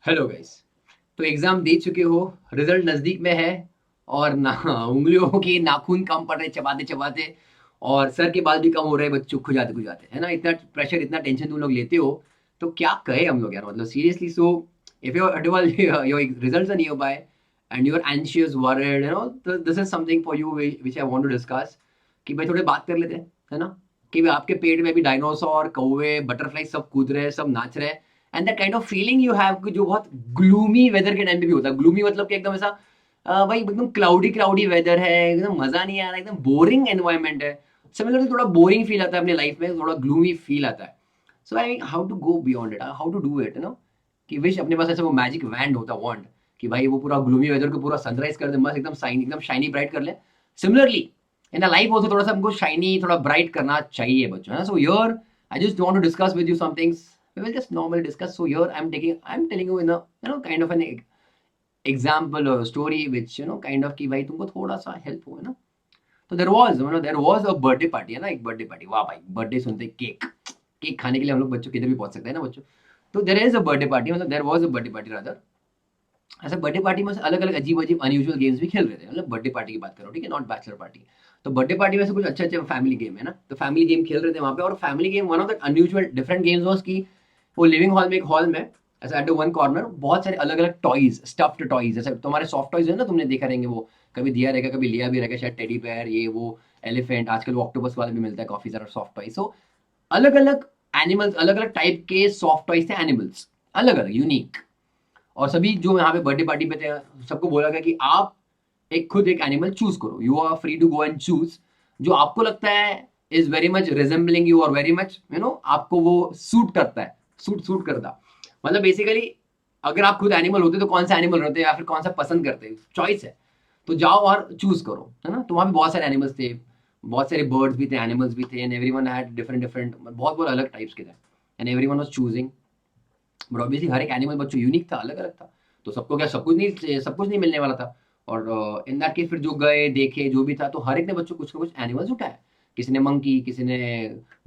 Hello guys. तो exam दे चुके हो, रिजल्ट नजदीक में है और ना उंगलियों के नाखून कम पड़ रहे चबाते चबाते, और सर के बाल भी कम हो रहे बच्चों खुजाते खुजाते, है ना। इतना प्रेशर इतना टेंशन तुम लोग लेते हो, तो क्या कहे हम लोग यार, मतलब seriously. So if your your results are near by and you are anxious worried, you know, this is something for you which I want to discuss. कि भाई थोड़े बात कर लेते हैं, है ना। कि भाई आपके पेट में भी डायनासोर, कौवे, बटरफ्लाई सब कूद रहे हैं, सब नाच रहे हैं। And that kind of feeling you have, जो बहुत ग्लूमी वेदर के टाइम पे भी होता है। ग्लूमी मतलब कि एकदम ऐसा भाई एकदम क्लाउडी क्लाउडी वेदर है, एकदम मजा नहीं आ रहा, एकदम बोरिंग एनवायरनमेंट है। सिमिलरली थोड़ा बोरिंग फील आता है अपने लाइफ में, थोड़ा ग्लूमी फील आता है। So I how to go beyond it, how to do it, you know. कि विश अपने पास ऐसा वो मैजिक वैंड होता, वॉन्ड, कि भाई वो पूरा ग्लूमी वेदर को पूरा सनराइज कर दे, मस्त एकदम शाइन, एकदम शाइनी ब्राइट कर ले। Similarly in a life also थोड़ा सा हमको शाइनी, थोड़ा ब्राइट करना चाहिए बच्चों, है ना। So your I just want to discuss with you some things, we will just normally discuss. So here I'm telling you in a, you know, kind of an example or story which, you know, kind of कि भाई तुमको थोड़ा सा help हो, है ना। तो there was a birthday party, है ना, एक बर्थडे पार्टी। वाह भाई, बर्थडे सुनते केक, केक खाने के लिए हम लोग बच्चों किधर भी पहुंच सकते हैं ना बच्चों। तो there is a birthday party, मतलब there was a birthday party rather. ऐसा बर्थडे पार्टी में अलग अलग अजीब अजीब अनयूजुअल गेम्स भी खेल रहे थे, मतलब बर्थडे पार्टी की बात करो, ठीक है, नॉट बैचलर पार्टी। तो बर्थडे पार्टी में से कुछ अच्छे अच्छे फैमिली गेम है ना, तो फैमिली गेम खेल रहे थे वहां पे। और family game one of the unusual different games was कि वो लिविंग हॉल में, एक हॉल में ऐसा एट वन कॉर्नर बहुत सारे अलग अलग टॉयज, स्टफ्ड टॉयज, जैसे तुम्हारे सॉफ्ट टॉयज है ना, तुमने देखा रहेंगे वो, कभी दिया रहेगा, कभी लिया भी रहेगा शायद, टेडी बेयर, ये वो, एलिफेंट, आजकल वो ऑक्टोपस वाला भी मिलता है काफी सारा सॉफ्ट टॉय। सो अलग अलग एनिमल्स, अलग अलग टाइप के सॉफ्ट टॉयज थे, एनिमल्स अलग अलग यूनिक। और सभी जो यहाँ पे बर्थडे पार्टी पे थे, सबको बोला गया कि आप एक खुद एक एनिमल चूज करो, you are free to go and choose जो आपको लगता है is very much resembling you, और वेरी मच, यू नो, आपको वो सूट करता है, सूट करता। मतलब बेसिकली अगर आप खुद एनिमल होते तो कौन सा एनिमल रहते या फिर कौन सा पसंद करते, चॉइस है। तो जाओ और चूज करो, है ना। तो वहां पे बहुत सारे एनिमल्स थे, बहुत सारे बर्ड्स भी थे, एनिमल्स भी थे, and everyone had different different, बहुत बहुत अलग टाइप्स के थे, and everyone was choosing. But obviously हर एक एनिमल बच्चों यूनिक था, अलग अलग था। तो सबको क्या सब कुछ नहीं मिलने वाला था। और इन दैट केस फिर जो गए देखे जो भी था, तो हर एक ने बच्चों कुछ ना कुछ एनिमल्स उठाया। किसी ने मंकी, किसी ने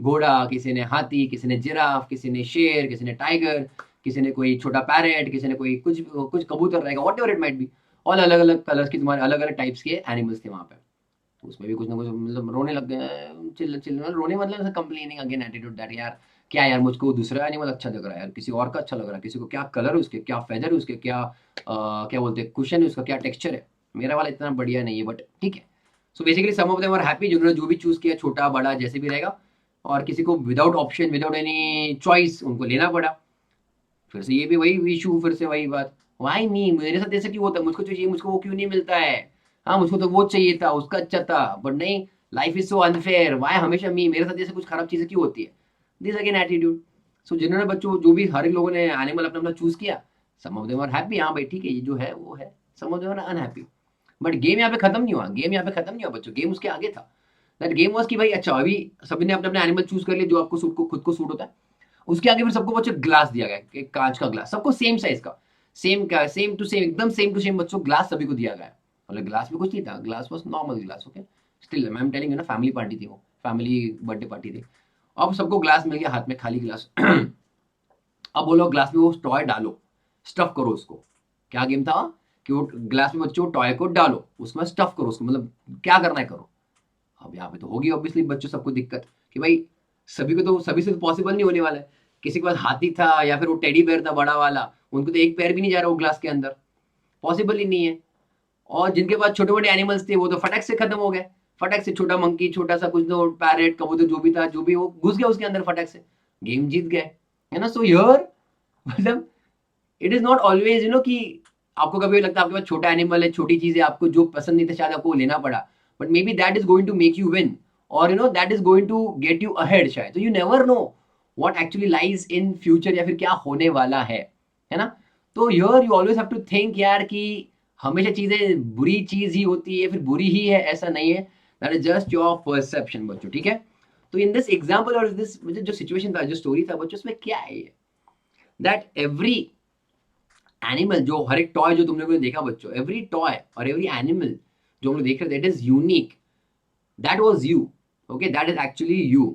घोड़ा, किसी ने हाथी, किसी ने जिराफ, किसी ने शेर, किसी ने टाइगर, किसी ने कोई छोटा पैरेट, किसी ने कोई कुछ कुछ कबूतर रहेगा, what ever it might be. और अलग अलग कलर्स की, तुम्हारे अलग अलग टाइप्स के एनिमल्स थे वहां पे। तो उसमें भी कुछ ना कुछ मतलब रोने लग गए, चिल्ला चिल्ला रोने, मतलब कंप्लेनिंग अगेन एटीट्यूड दैट यार क्या यार, मुझको दूसरा एनिमल अच्छा लग रहा है यार, किसी और का अच्छा लग रहा है, किसी को क्या कलर है उसके, क्या फेदर है उसके, क्या क्या बोलते हैं कुशन है उसका, क्या टेक्सचर है, मेरा वाला इतना बढ़िया नहीं है, बट ठीक है। So basically some of them are happy, जिन्होंने जो भी चूज किया, छोटा बड़ा जैसे भी रहेगा। और किसी को without option, without any choice उनको लेना पड़ा। फिर से ये भी वही इशू, फिर से वही बात, वाई मी, मेरे साथ ऐसा क्यों होता है, मुझको जो चाहिए मुझको वो क्यों नहीं मिलता है। हाँ मुझको तो वो चाहिए था, उसका अच्छा था, बट नहीं, life is so unfair, why हमेशा मी, मेरे साथ जैसे कुछ खराब चीजें क्यों होती है। This again attitude. सो जिन्होंने बच्चों जो भी हर एक लोगों ने एनिमल अपना अपना चूज किया, some of them are happy, हाँ भाई ठीक है ये जो है वो है, some of them are unhappy. But game यहाँ पे खत्म नहीं हुआ, गेम यहाँ पे खत्म नहीं हुआ बच्चों, गेम उसके आगे था। दैट गेम वाज कि भाई अच्छा अभी सभी ने अपने अपने एनिमल चूज कर लिए जो आपको सूट को खुद को सूट होता है। उसके आगे फिर सबको बच्चों ग्लास दिया गया, एक कांच का ग्लास, सबको सेम साइज का, सेम का सेम टू सेम, एकदम सेम टू सेम बच्चों ग्लास सभी को दिया गया। मतलब ग्लास में कुछ नहीं था, glass was normal glass, okay. Still I am telling you ना, फैमिली पार्टी थी वो, फैमिली बर्थडे पार्टी थी। अब सबको ग्लास मिल गया हाथ में, खाली ग्लास। अब बोलो ग्लास में वो टॉय डालो, स्टफ करो उसको। क्या गेम था कि वो ग्लास में बच्चों टॉय को डालो, उसमें स्टफ करो उसको, मतलब क्या करना है करो। अब यहाँ पे तो होगी ऑब्वियसली बच्चों सबको दिक्कत कि भाई सभी को तो, सभी से तो पॉसिबल नहीं होने वाला है। किसी के पास हाथी था या फिर वो टेडी बेयर था बड़ा वाला, उनको तो एक पैर भी नहीं जा रहा वो ग्लास के अंदर, पॉसिबल ही नहीं है। और जिनके पास छोटे मोटे एनिमल्स थे वो तो फटक से खत्म हो गए, फटक से छोटा मंकी, छोटा सा कुछ तो पैरेट, कबूतर, जो भी था, जो भी वो घुस गया उसके अंदर फटक से, गेम जीत गए, है ना। सो हियर मतलब it is not always, you know, कि आपको कभी लगता है आपके पास छोटा एनिमल है, छोटी चीज है, आपको जो पसंद नहीं था शायद आपको वो लेना पड़ा, but may be that is going to make you win, और you know that is going to get you ahead शायद। तो you never know what actually lies in future, या फिर क्या होने वाला है ना। तो here you always have to think यार कि हमेशा चीजें बुरी चीज ही होती है, फिर बुरी ही है, ऐसा नहीं है। That is just your perception बच्चों, ठीक है। तो इन दिस एग्जाम्पल और दिस जो सिचुएशन था, जो स्टोरी था बच्चों, उसमें क्या है दैट एवरी एनिमल, जो हर एक टॉय जो तुम लोगों ने देखा बच्चों, एवरी टॉय और एवरी एनिमल जो हम लोग देख रहे थे, that is unique, that was you, okay, that is actually you.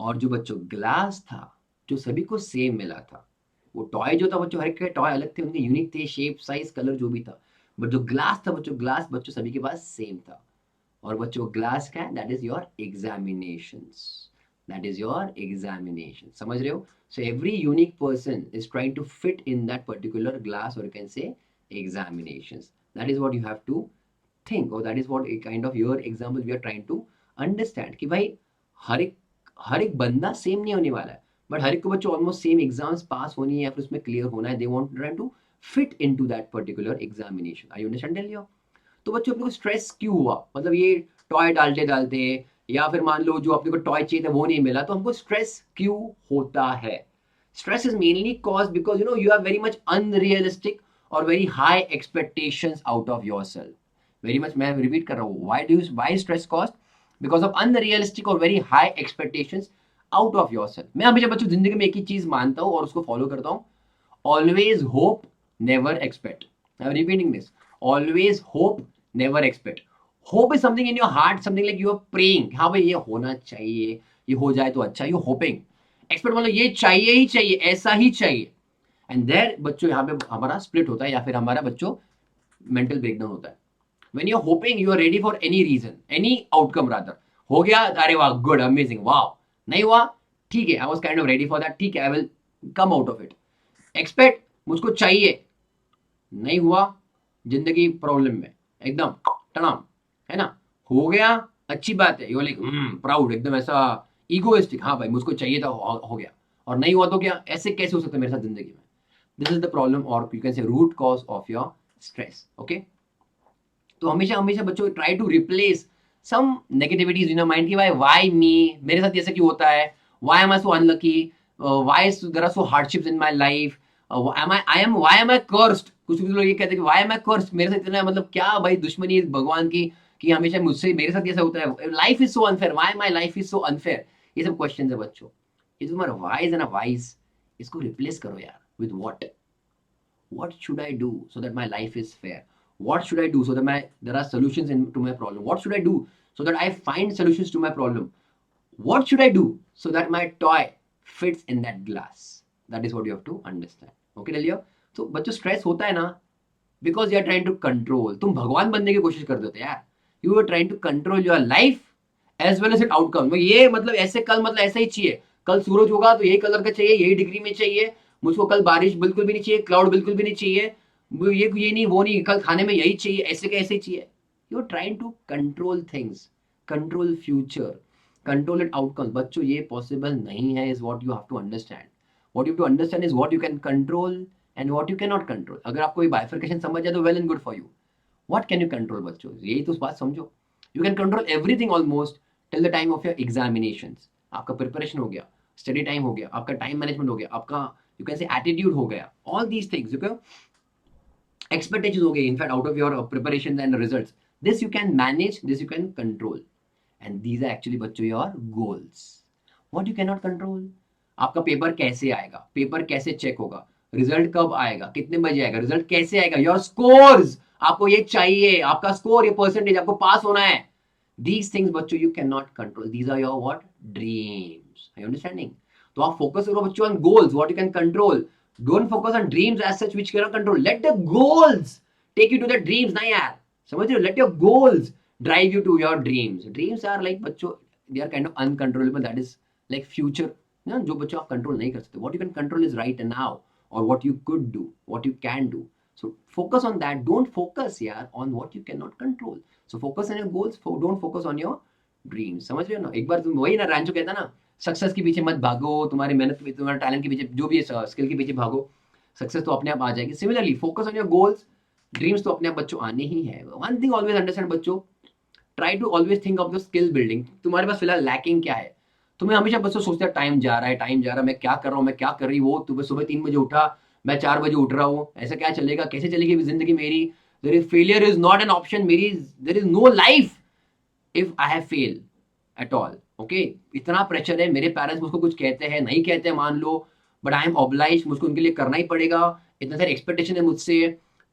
और जो बच्चों ग्लास था, जो सभी को सेम मिला था, वो टॉय जो था बच्चों, हर एक के टॉय अलग थे, उनके यूनिक थे, शेप साइज कलर जो भी था, बट जो ग्लास था बच्चों, ग्लास बच्चों सभी के पास सेम था। और बच्चों ग्लास क्या है, that is your examinations, that is your examination, समझ रहे हो? So every unique person is trying to fit in that particular glass, और you can say examinations, that is what you have to think, और that is what kind of your example we are trying to understand कि भाई हर एक बंदा same नहीं होने वाला है, बट हर एक को बच्चों ऑलमोस्ट सेम एग्जाम्स पास होनी है या फिर उसमें क्लियर होना है, they want try to fit into that particular examination. I understand लियो? तो बच्चों अपने को स्ट्रेस क्यों हुआ, मतलब ये टॉय डालते डालते, या फिर मान लो जो अपने को टॉय चाहिए था वो नहीं मिला, तो हमको स्ट्रेस क्यों होता है? Stress is mainly cause because you are very much unrealistic और very high expectations out of yourself. Very much, मैं रिपीट कर रहा हूँ, why stress cause because of unrealistic और very high expectations out of yourself. मैं हमेशा बच्चों जिंदगी में एक ही चीज मानता हूँ और उसको फॉलो करता हूँ, always hope never expect. I am repeating this, always hope never expect. Hope is something in your heart, something like you are praying, हाँ भाई ये होना चाहिए, ये हो जाए तो अच्छा, यू होपिंग। एक्सपेक्ट मतलब ये चाहिए ही चाहिए, ऐसा ही चाहिए। एंड देयर बच्चों यहाँ पे हमारा स्प्लिट होता है या फिर हमारा बच्चों मेंटल ब्रेकडाउन होता है। when you're hoping you are ready for any reason, any outcome rather, हो गया अरे वाह गुड अमेजिंग वाह, नहीं हुआ ठीक है, I was kind of ready for that, ठीक है I will come out of it. Expect मुझको चाहिए, नहीं हुआ जिंदगी प्रॉब्लम में एकदम टनाम, है ना? हो गया अच्छी बात है, यू लाइक प्राउड, एकदम ऐसा ईगोइस्टिक, हाँ भाई मुझको चाहिए था, हो गया। और नहीं हुआ तो क्या, ऐसे कैसे हो सकता है मेरे साथ जिंदगी में? दिस इज द प्रॉब्लम, और you can say root cause of your stress. Okay, तो हमेशा हमेशा बच्चों try to replace some negativities in your mind कि भाई व्हाई मी, मेरे साथ ऐसा क्यों होता है, why am I so unlucky, why there are so hardships in my life, why am I cursed. कुछ लोग ये कहते हैं कि व्हाई एम आई कर्स्ड, मेरे साथ इतना, मतलब क्या भाई दुश्मनी है भगवान की कि हमेशा मुझसे मेरे साथ ऐसा होता है, life is so unfair, why my life is so unfair. ये सब क्वेश्चंस है बच्चों, ये जो तुम्हारा वाइज है ना, वाइज, इसको रिप्लेस करो यार with what should I do so that my life is fair, what should I do so that there are solutions to my problem, what should I do so that I find solutions to my problem, what should I do so that my toy fits in that glass? That is what you have to understand. Okay Delio? So बच्चों stress होता है ना because you are trying to control, तुम भगवान बनने की कोशिश कर देते यार, you are trying to control your life as well as its outcome। ये मतलब ऐसे कल मतलब ऐसा ही चाहिए, कल सूरज होगा तो यही कलर का चाहिए, यही डिग्री में चाहिए, मुझको कल बारिश बिल्कुल भी नहीं चाहिए, क्लाउड बिल्कुल भी नहीं चाहिए, ये नहीं वो नहीं, कल खाने में यही चाहिए, ऐसे कैसे चाहिए? You are trying to control things, control future, control it outcomes. बच्चों ये पॉसिबल नहीं है, is what you have to understand. What you have to understand is what you can control and what you can not control. अगर आपको ये bifurcation समझ जाए तो well and good for you. What can you control बच्चों, यही तो बात समझो। You can control everything almost till the time of your examinations. आपका प्रिपरेशन हो गया, स्टडी टाइम हो गया, आपका टाइम मैनेजमेंट हो गया, आपका you can say attitude हो गया, all these things, okay, expectations हो गए, in fact out of your preparations and results, this you can manage, this you can control, and these are actually बच्चों your goals। what you cannot control, आपका paper कैसे आएगा, paper कैसे check होगा, result कब आएगा, कितने बजे आएगा, रिजल्ट कैसे आएगा, योर स्कोर्स, आपको ये चाहिए, आपका स्कोर, ये परसेंटेज, आपको पास होना है। these things बच्चों you cannot control, these are your what dreams, are you understanding? तो आप फोकस करो बच्चों on goals, what you can control, don't focus on dreams as such which can not control, let the goals take you to the dreams ना यार, समझ रहे हो? Let your goals drive you to your dreams. Dreams are like बच्चों, they are kind of uncontrollable, that is like future ना, जो बच्चों आप कंट्रोल नहीं कर सकते। What you can control is right now, और what you could do, what you can do, so focus on that, don't focus यार on what you can not control. So focus on your goals, don't focus on your dreams, समझ रहे हो ना? एक बार तुम वही ना रैंचो कहता ना, सक्सेस के पीछे मत भागो, तुम्हारी मेहनत के पीछे, तुम्हारे टैलेंट के पीछे, जो भी है स्किल के पीछे भागो, सक्सेस तो अपने आप आ जाएगी। Similarly focus on your goals, dreams तो अपने आप बच्चों आने ही है। वन थिंग ऑलवेज अंडरस्टैंड बच्चों, try to always think of the skill building. तुम्हारे पास फिलहाल लैकिंग क्या है? तुम्हें हमेशा बच्चों सोचते हैं टाइम जा रहा है, टाइम जा रहा है, मैं क्या कर रहा हूँ, मैं क्या कर रही हूँ, वो सुबह 3 बजे उठा, मैं 4 बजे उठ रहा हूँ, ऐसा क्या चलेगा, कैसे चलेगी जिंदगी मेरी? There is failure is not an option, मेरी there is no life if I have fail at all. Okay, इतना प्रेशर है, मेरे पेरेंट्स मुझको कुछ कहते हैं, नहीं कहते हैं मान लो, बट आई एम ऑब्लाइज, मुझको उनके लिए करना ही पड़ेगा, इतना सारे एक्सपेक्टेशन है मुझसे,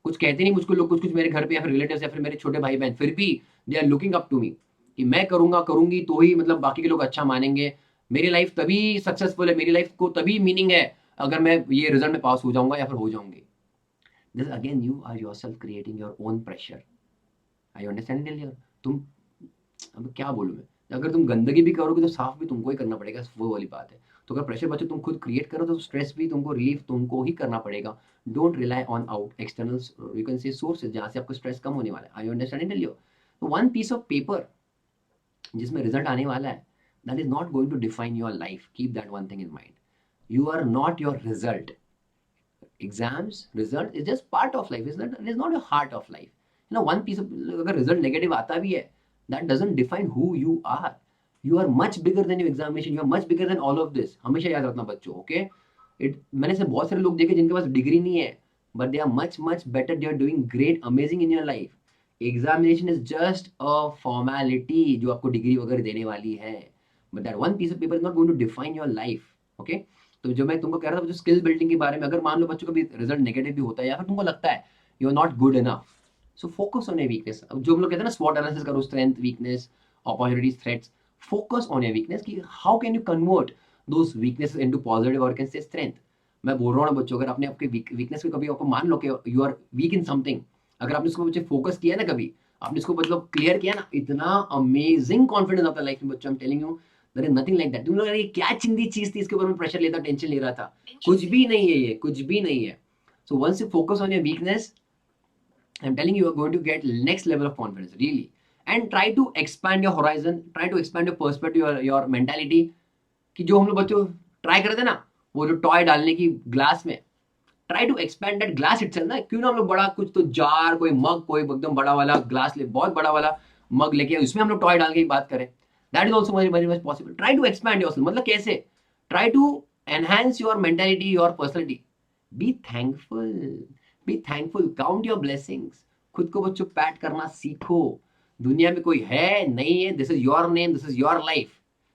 कुछ कहते नहीं मुझको लोग, कुछ कुछ मेरे घर पे या फिर रिलेटिव्स या फिर मेरे छोटे भाई बहन, फिर भी they are looking up to me कि मैं करूंगा, करूंगी तो ही मतलब बाकी के लोग अच्छा मानेंगे, मेरी लाइफ तभी सक्सेसफुल है, मेरी लाइफ को तभी मीनिंग है अगर मैं ये रिजल्ट में पास हो जाऊंगा या फिर हो जाऊंगी। This again you are yourself creating your own pressure. I understand dear. तुम, अब क्या बोलूं मैं, अगर तुम गंदगी भी करोगे तो साफ भी तुमको ही करना पड़ेगा, वो वाली बात है। तो अगर प्रेशर बच्चों तुम खुद क्रिएट करो तो स्ट्रेस भी तुमको, रिलीफ तुमको ही करना पड़ेगा। Don't rely on out external you can say sources जहाँ से आपको स्ट्रेस कम होने वाला है। I understand dear. तो वन पीस ऑफ पेपर जिसमें रिजल्ट आने वाला है, that is not going to define your life. Keep that one thing in mind. You are not your result. Exams result is just part of life, is not your heart of life. You know one piece of, अगर result negative आता भी है, that doesn't define who you are. You are much bigger than your examination, you are much bigger than all of this. हमेशा याद रखना बच्चों, okay. मैंने से बहुत सारे लोग देखे जिनके पास डिग्री नहीं है, but they are much much better, they are doing great amazing in your life. Examination is just a formality जो आपको डिग्री वगैरह देने वाली है, but that one piece of paper is not going to define your life, okay. तो जो मैं तुमको कह रहा था जो स्किल बिल्डिंग के बारे में, अगर मान लो बच्चों का भी रिजल्ट नेगेटिव भी होता है या फिर तुमको लगता है you are not good enough, so focus on your weakness. अब जो हम लोग कहते हैं ना स्वॉट एनालिसिस करो, strength, weakness, opportunities, threats. Focus on your weakness कि how can you convert those weaknesses into positive और कैन से स्ट्रेंथ। मैं बोल रहा हूँ ना बच्चों, अगर आपने आपके वीकनेस को कभी आपको मान लो कि you are weak in something, अगर आपने उसको बच्चे फोकस किया ना, कभी आपने इसको मतलब क्लियर किया ना, इतना अमेजिंग कॉन्फिडेंस आता है लाइफ में बच्चों। I am telling you there is nothing like that. तुम लोग ये क्या चिंदी चीज थी इसके ऊपर मैं प्रेशर लेता, टेंशन ले रहा था, कुछ भी नहीं है ये, कुछ भी नहीं है। So once you focus on your weakness, I'm telling you, you are going to get next level of confidence, really. And try to expand your horizon, try to expand your perspective, your mentality. कि जो हम लोग बच्चों try करते ना, वो जो toy डालने की ग्लास में, try to expand that glass itself ना। क्यों ना हम लोग बड़ा कुछ तो जार, कोई मग, कोई एकदम बड़ा वाला ग्लास ले, बहुत बड़ा वाला मग लेके उसमें हम लोग टॉय डाल के बात करें। That is also very very much possible. Try to expand yourself, मतलब कैसे? Try to enhance your mentality, your personality. Be thankful, be thankful, count your blessings. खुद को बच्चों पैट करना सीखो। दुनिया में कोई है नहीं है, this is your name, this is your life,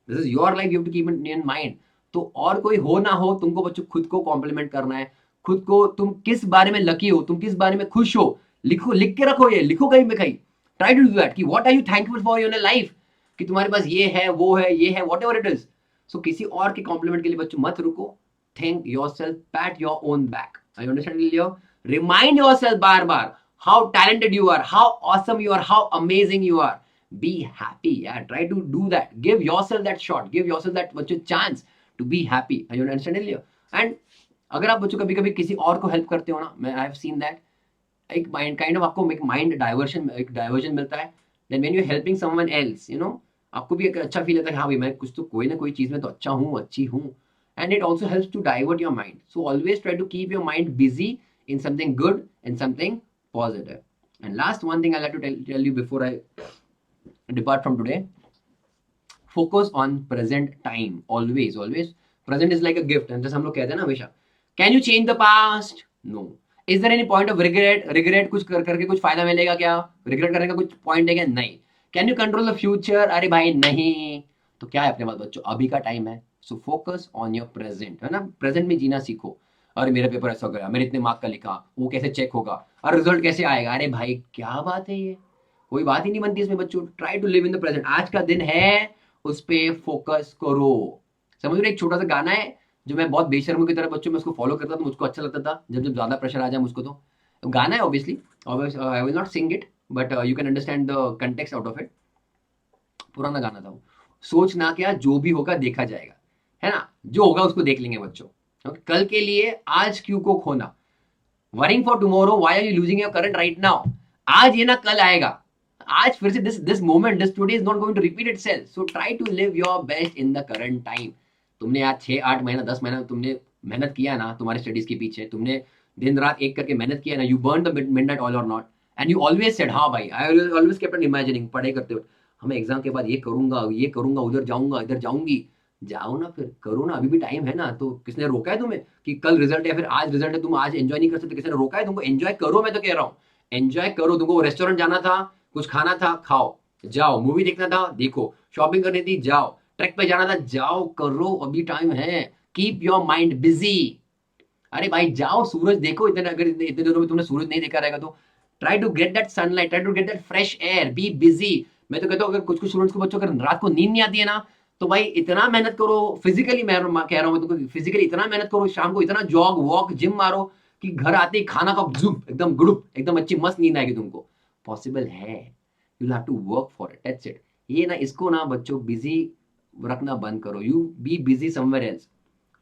this is your life, you have to keep it in mind. तो और कोई हो ना हो, तुमको बच्चों खुद को कॉम्प्लीमेंट करना है। खुद को, तुम किस बारे में लकी हो, तुम किस बारे में खुश हो, लिखो, लिख के रखो, ये लिखो कहीं पे कहीं। ट्राई टू डू दैट कि what are you thankful for in life, कि तुम्हारे पास ये है, वो है, ये है, whatever it is. So किसी और के कॉम्प्लीमेंट के लिए बच्चों मत रुको। Think yourself, pat your own back. I understand Leo. Remind yourself बार बार how talented you are, how awesome you are, how amazing you are. Be happy. Yeah, try to do that. Give yourself that shot. Give yourself that बच्चों chance to be happy. Are you understanding? And अगर आप बच्चों कभी कभी किसी और को help करते हो ना, मैं आई हैव सीन दैट, एक माइंड काइंड ऑफ आपको एक माइंड डाइवर्शन, एक डाइवर्जन मिलता है। Then when you helping someone else, you know, आपको भी एक अच्छा फील होता है कि हाँ भाई मैं कुछ तो कोई ना कोई चीज में तो अच्छा हूँ, अच्छी हूँ। And it also helps to divert your mind. So always try to keep your mind busy in something good, in something positive. And last one thing I'd like to tell you before I depart from today, focus on present time. Always, always. Present is like a gift. And जैसे हम लोग कहते हैं ना हमेशा, can you change the past? No. Is there any point of regret? Regret कुछ करके कुछ फायदा मिलेगा क्या? Regret करने का कुछ पॉइंट है क्या? नहीं. Can you control the future? अरे भाई नहीं. तो क्या है अपने पास बच्चों, अभी का टाइम है। सो फोकस ऑन योर प्रेजेंट, है ना। प्रेजेंट में जीना सीखो। अरे मेरा पेपर ऐसा गया, मेरे इतने मार्क का लिखा, वो कैसे चेक होगा, और रिजल्ट कैसे आएगा, अरे भाई क्या बात है ये, कोई बात ही नहीं बनती इसमें बच्चों। Try to live in the present. आज का दिन है, उस पर फोकस करो। समझ रहे, एक छोटा सा गाना है जो मैं बहुत बेशर्मों की तरह बच्चों में उसको फॉलो करता था, मुझको अच्छा लगता था जब जब ज्यादा प्रेशर आ जाए मुझको। तो गाना है obviously, I will not sing it, but you can understand the context out of it. पुराना गाना था वो, सोचना क्या, जो भी होगा देखा जाएगा, है ना, जो होगा उसको देख लेंगे बच्चों। कल के लिए आज क्यों को खोना, worrying for tomorrow, why are you losing your current right now. आज ये ना कल आएगा, आज फिर से this moment, this today is not going to repeat itself. So try to live your best in the current time. तुमने आज 6-8 महीना 10 महीना तुमने मेहनत किया ना तुम्हारे स्टडीज के पीछे, तुमने दिन रात एक करके मेहनत किया ना, you burn the midnight oil और not, and you always said हाँ भाई, I always kept on imagining, पढ़ाई करते हो हमें एग्जाम के बाद ये करूंगा, उधर जाऊंगा, इधर जाऊंगी। जाओ ना, फिर करो ना, अभी भी टाइम है ना। तो किसने रोका है तुम्हें कि कल रिजल्ट है या फिर आज रिजल्ट है, तुम आज एंजॉय नहीं कर सकते, किसने रोका है तुमको? एंजॉय करो, मैं तो कह रहा हूँ एंजॉय करो। तुमको रेस्टोरेंट जाना था, कुछ खाना था, खाओ, जाओ, मूवी देखना था, देखो, शॉपिंग करनी थी, जाओ, ट्रैक पे जाना था, जाओ, करो, अभी टाइम है। Keep your mind busy. अरे भाई जाओ, सूरज देखो, इतने अगर इतने दिनों में तुमने सूरज नहीं देखा रहेगा तो try to get that sunlight, try to get that fresh air, be busy. मैं तो कहता हूँ अगर कुछ स्टूडेंट्स को, बच्चों अगर रात को नींद नहीं आती है ना, तो भाई इतना मेहनत करो फिजिकली, मैं कह रहा हूँ तुमको, फिजिकली इतना मेहनत करो, शाम को इतना जॉग वॉक जिम मारो कि घर आते ही खाना का जुम एकदम गुड़ुप एकदम अच्छी मस्त नींद आएगी तुमको। पॉसिबल है, you have to work for it, that's it. ये ना, इसको ना बच्चों बिजी रखना बंद करो, you be busy somewhere else.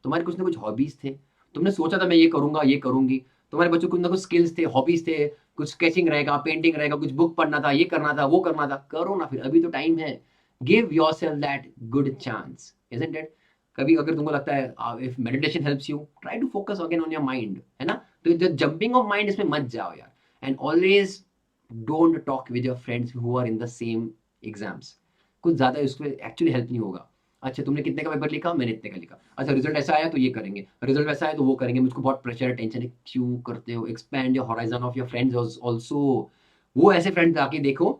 तुम्हारे कुछ ना कुछ हॉबीज थे, तुमने सोचा था मैं ये करूंगा ये करूंगी, तुम्हारे बच्चों कुछ ना कुछ स्किल्स थे, हॉबीज थे, कुछ स्केचिंग रहेगा, पेंटिंग रहेगा, कुछ बुक पढ़ना था, ये करना था, वो करना था, करो ना फिर, अभी तो टाइम है। Give yourself that good chance, isn't it? कभी अगर तुमको लगता है if meditation helps you, try to focus again on your mind, है ना? तो जो जंपिंग ऑफ माइंड इसमें मत जाओ यार। And always don't talk with your friends who are in the same exams. कुछ ज्यादा उसमें एक्चुअली हेल्प नहीं होगा। अच्छा तुमने कितने का पेपर लिखा, मैंने इतने का लिखा, अच्छा रिजल्ट ऐसा आया तो ये करेंगे, रिजल्ट वैसा आया तो वो करेंगे, मुझको बहुत प्रेशर है, टेंशन है, क्यों करते हो? Expand your horizon of your friends also. वो ऐसे फ्रेंड्स आके देखो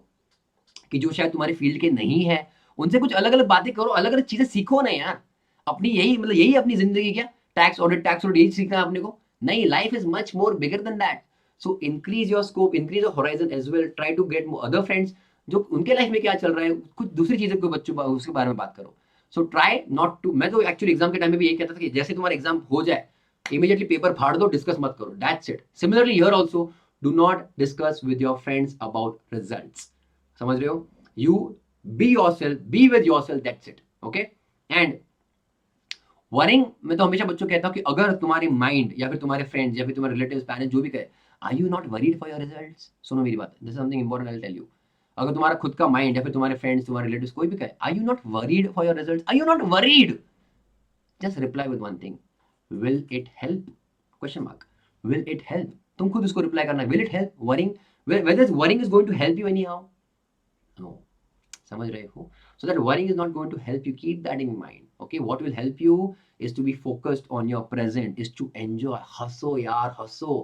कि जो शायद तुम्हारे फील्ड के नहीं है, उनसे कुछ अलग अलग बातें करो, अलग अलग चीजें सीखो ना यार। अपनी यही मतलब यही अपनी जिंदगी क्या, टैक्स ऑडिट यही सीखना है अपने को? नहीं, life is much more bigger than that. So increase your scope, increase your horizon as well, try to get other friends जो उनके लाइफ में क्या चल रहा है, कुछ दूसरी चीजें को बच्चों उसके बारे में बात करो। सो ट्राई नॉट टू, मैं तो एक्चुअली एग्जाम के टाइम में भी यही कहता था कि जैसे तुम्हारा एग्जाम हो जाए इमीडिएटली पेपर फाड़ दो, डिस्कस मत करो, that's it. Similarly here also, do not discuss with your friends about results. समझ रहे हो? You be yourself, be with yourself, that's it, okay? And worrying, मैं तो हमेशा बच्चों को कहता हूँ कि अगर तुम्हारी माइंड या फिर तुम्हारे फ्रेंड्स या फिर तुम्हारे रिलेटिव्स पेरेंट्स जो भी कहे, are you not worried for your results, सुनो मेरी बात, this is something important, I will tell you. अगर तुम्हारा खुद का माइंड या फिर तुम्हारे फ्रेंड्स तुम्हारे रिलेटिव्स कोई भी कहे, are you not worried for your results, are you not worried, just reply with one thing, will it help, question mark, will it help. तुम खुद उसको रिप्लाई करना, will it help worrying, whether worrying is going to help you anyhow? No. समझ रहे हो? So that worrying is not going to help you, keep that in mind, okay? What will help you is to be focused on your present, is to enjoy, हंसो यार हंसो,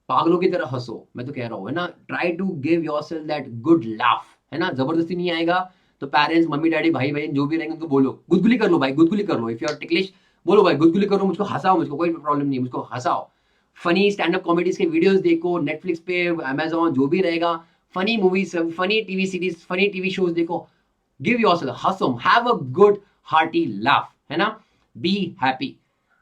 पागलों की तरह हंसो, मैं तो कह रहा हूँ, है ना? Try to give yourself that good laugh, है ना? जबरदस्ती नहीं आएगा तो पेरेंट्स, मम्मी डैडी, भाई बहन जो भी रहेंगे उनको बोलो गुदगुली कर लो भाई, गुदगुली कर लो, इफ यू आर टिकलिश बोलो भाई गुदगुली करो, मुझको हंसाओ, मुझको कोई प्रॉब्लम नहीं, मुझको हंसाओ। फनी स्टैंड अप कॉमेडीज के वीडियोस देखो, नेटफ्लिक्स पे, अमेजॉन, जो भी रहेगा, funny movies, funny TV series, funny TV shows देखो, गिव योरसेल्फ, हंसो, have a good hearty laugh, है ना? Be happy,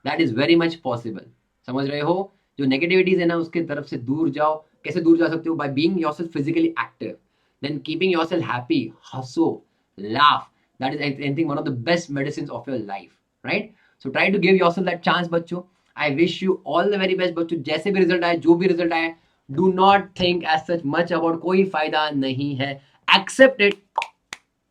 that is very much possible. समझ रहे हो? जो नेगेटिविटीज है ना उसके तरफ से दूर जाओ। कैसे दूर जा सकते हो? By being yourself physically active, then keeping yourself happy, हंसो, laugh, that is I think one of the best medicines of your life, right? So try to give yourself that chance बच्चों। I wish you all the very best बच्चों। जैसे भी result आए, जो भी result आए, do not think as such much about, कोई फायदा नहीं है, accept it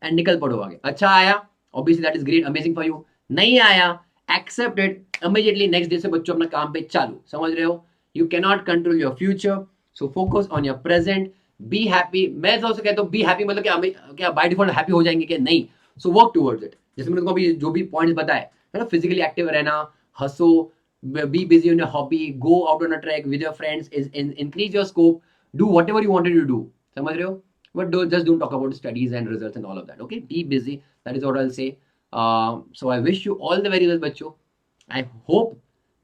and निकल पड़ो आगे। अच्छा आया, obviously that is great, amazing for you। नहीं आया, accept it, immediately next day से बच्चों अपना काम पे चालू। समझ रहे हो? You cannot control your future, so focus on your present, be happy. मैं तो कहता हूँ बी हैप्पी मतलब क्या बाय डिफॉल्ट हैप्पी हो जाएंगे क्या? नहीं। सो वर्क टुवर्ड्स इट, जैसे मैंने तुमको अभी जो भी पॉइंट्स बताए, है ना? फिजिकली एक्टिव रहना, हंसो, be busy on your hobby, go out on a track with your friends, increase your scope, do whatever you wanted to do. समझ रहे हो? But just don't talk about studies and results and all of that, okay? Be busy, that is what I'll say. So I wish you all the very best बच्चों। I hope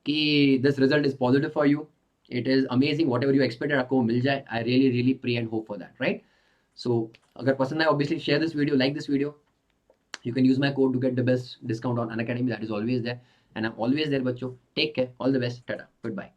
कि this result is positive for you, it is amazing, whatever you expected आपको मिल जाए। I really really pray and hope for that, right? So अगर पसंद आए obviously share this video, like this video, you can use my code to get the best discount on Unacademy, that is always there, and I'm always there बच्चों। Take care, all the best, tata, goodbye।